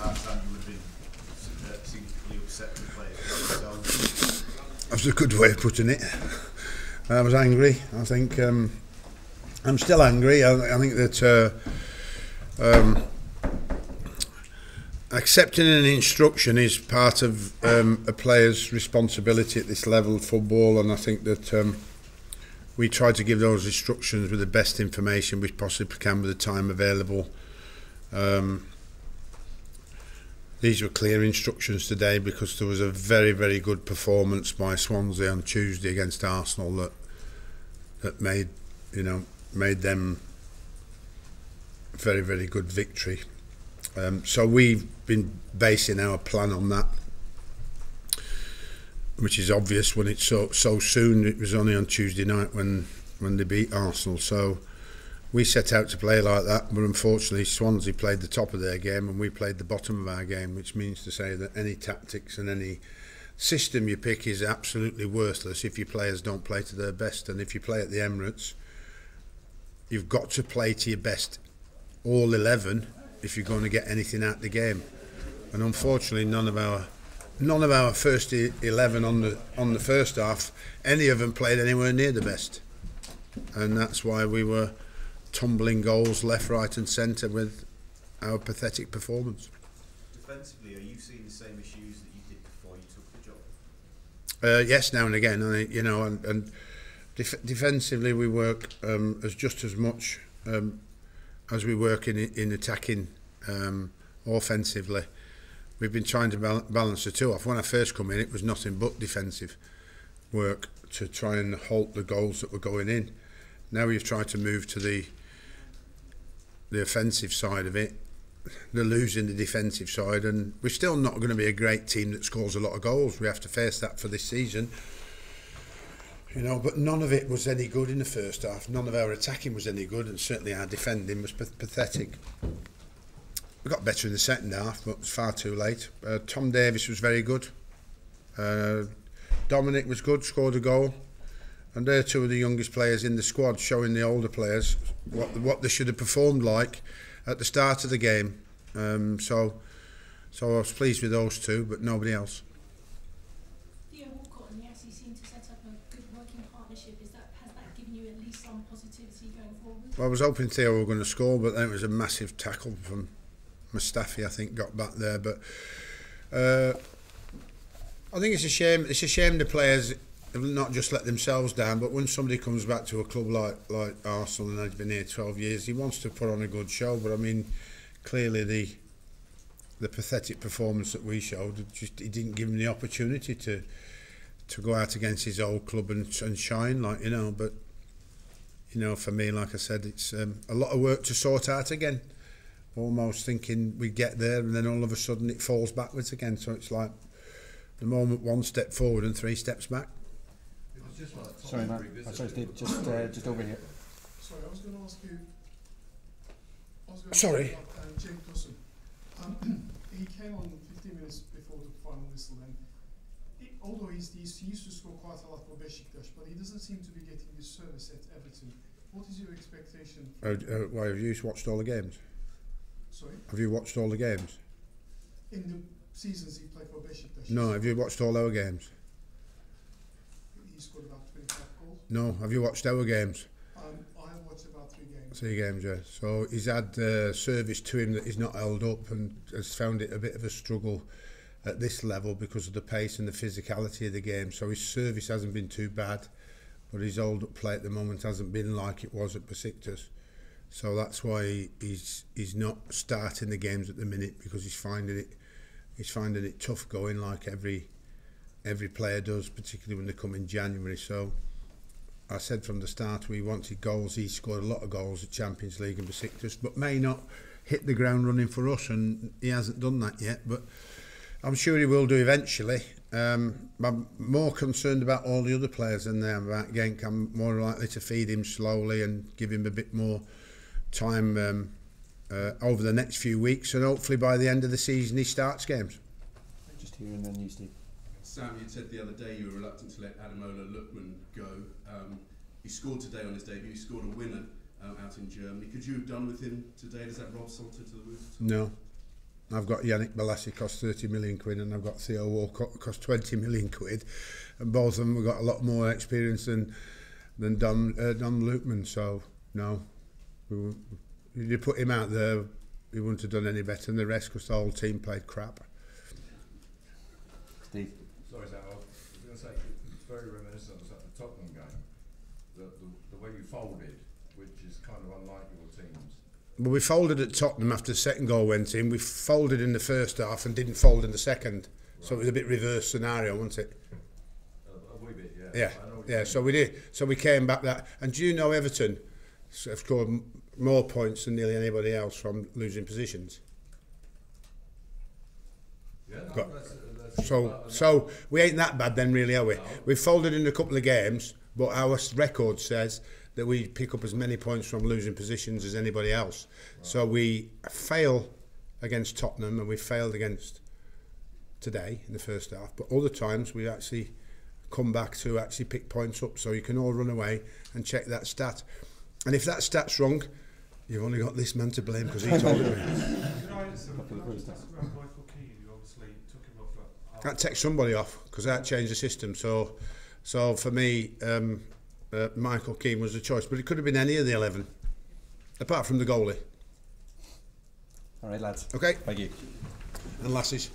half time you would have been significantly upset with the players. So, that's a good way of putting it. I was angry. I think I'm still angry. I think that accepting an instruction is part of a player's responsibility at this level of football, and I think that we try to give those instructions with the best information we possibly can with the time available. These were clear instructions today because there was a very, very good performance by Swansea on Tuesday against Arsenal that made them a very, very good victory. So we've been basing our plan on that, which is obvious when it's so soon. It was only on Tuesday night when they beat Arsenal. So we set out to play like that, but unfortunately Swansea played the top of their game and we played the bottom of our game, which means to say that any tactics and any system you pick is absolutely worthless if your players don't play to their best. And if you play at the Emirates, you've got to play to your best, all 11, if you're going to get anything out of the game. And unfortunately none of our first 11 on the first half, any of them played anywhere near the best, and that's why we were tumbling goals left, right and centre with our pathetic performance. Defensively, are you seeing the same issues that you did before you took the job? Yes, now and again. And defensively we work as just as much as we work in attacking offensively. We've been trying to balance the two off. When I first come in, it was nothing but defensive work to try and halt the goals that were going in. Now we've tried to move to the offensive side of it. They're losing the defensive side, and we're still not going to be a great team that scores a lot of goals. We have to face that for this season. But none of it was any good in the first half. None of our attacking was any good, and certainly our defending was pathetic. We got better in the second half, but it was far too late. Tom Davies was very good. Dominic was good, scored a goal. And they're two of the youngest players in the squad, showing the older players what they should have performed like at the start of the game. So I was pleased with those two, but nobody else. Theo Walcott and Yassi seem to set up a good working partnership. Has that given you at least some positivity going forward? Well, I was hoping Theo were going to score, but then it was a massive tackle from Mustafi, I think, got back there. But I think it's a shame. It's a shame the players have not just let themselves down, but when somebody comes back to a club like Arsenal and they've been here 12 years, he wants to put on a good show. But I mean, clearly the pathetic performance that we showed, it didn't give him the opportunity to go out against his old club and shine, But for me, like I said, it's a lot of work to sort out again. Almost thinking we'd get there, and then all of a sudden it falls backwards again. So it's like the moment one step forward and 3 steps back. Sorry, Matt. Sorry, Steve. Just over here. Sorry, I was going to ask you. Sorry. Jake Dawson. He came on 15 minutes before the final whistle, and although he used to score quite a lot for Besiktas, but he doesn't seem to be getting the service at Everton. What is your expectation? Why have you watched all the games? Sorry? Have you watched all the games? In the seasons he played for Besiktas? No, have you watched all our games? He scored about 25 goals. No, have you watched our games? I have watched about 3 games. 3 games, yeah. So he's had service to him that he's not held up, and has found it a bit of a struggle at this level because of the pace and the physicality of the game. So his service hasn't been too bad, but his hold-up play at the moment hasn't been like it was at Besiktas. So that's why he's not starting the games at the minute, because he's finding it tough going, like every player does, particularly when they come in January. So I said from the start we wanted goals. He scored a lot of goals at Champions League and Besiktas, but may not hit the ground running for us, and he hasn't done that yet, but I'm sure he will do eventually. I'm more concerned about all the other players than I am about Genk. I'm more likely to feed him slowly and give him a bit more time over the next few weeks, and hopefully by the end of the season he starts games. Just here and then you, Steve. Sam, you said the other day you were reluctant to let Ademola Lookman go. He scored today on his debut. He scored a winner out in Germany. Could you have done with him today? Does that rob salt into the wound? No. I've got Yannick Bolasie cost 30 million quid, and I've got Theo Walcott cost 20 million quid, and both of them have got a lot more experience than Don Lukman. So no, you put him out there, he wouldn't have done any better than the rest because the whole team played crap. Steve. Sorry, Sam, I was going to say it's very reminiscent of the Tottenham game. The way you folded, which is kind of unlike your teams. But we folded at Tottenham after the second goal went in. We folded in the first half and didn't fold in the second. Right. So it was a bit reverse scenario, wasn't it? A wee bit, yeah. Yeah, yeah. So we did. So we came back that. And do you know Everton have scored more points than nearly anybody else from losing positions? Yeah. No, so we ain't that bad then, really, are we? No. We've folded in a couple of games, but our record says that we pick up as many points from losing positions as anybody else. Right. So we fail against Tottenham and we failed against today in the first half, but other times we actually come back to actually pick points up. So you can all run away and check that stat. And if that stat's wrong, you've only got this man to blame because he told me. That takes somebody off because that changed the system. So for me, Michael Keane was the choice, but it could have been any of the 11, apart from the goalie. All right, lads. Okay. Thank you. And lassies.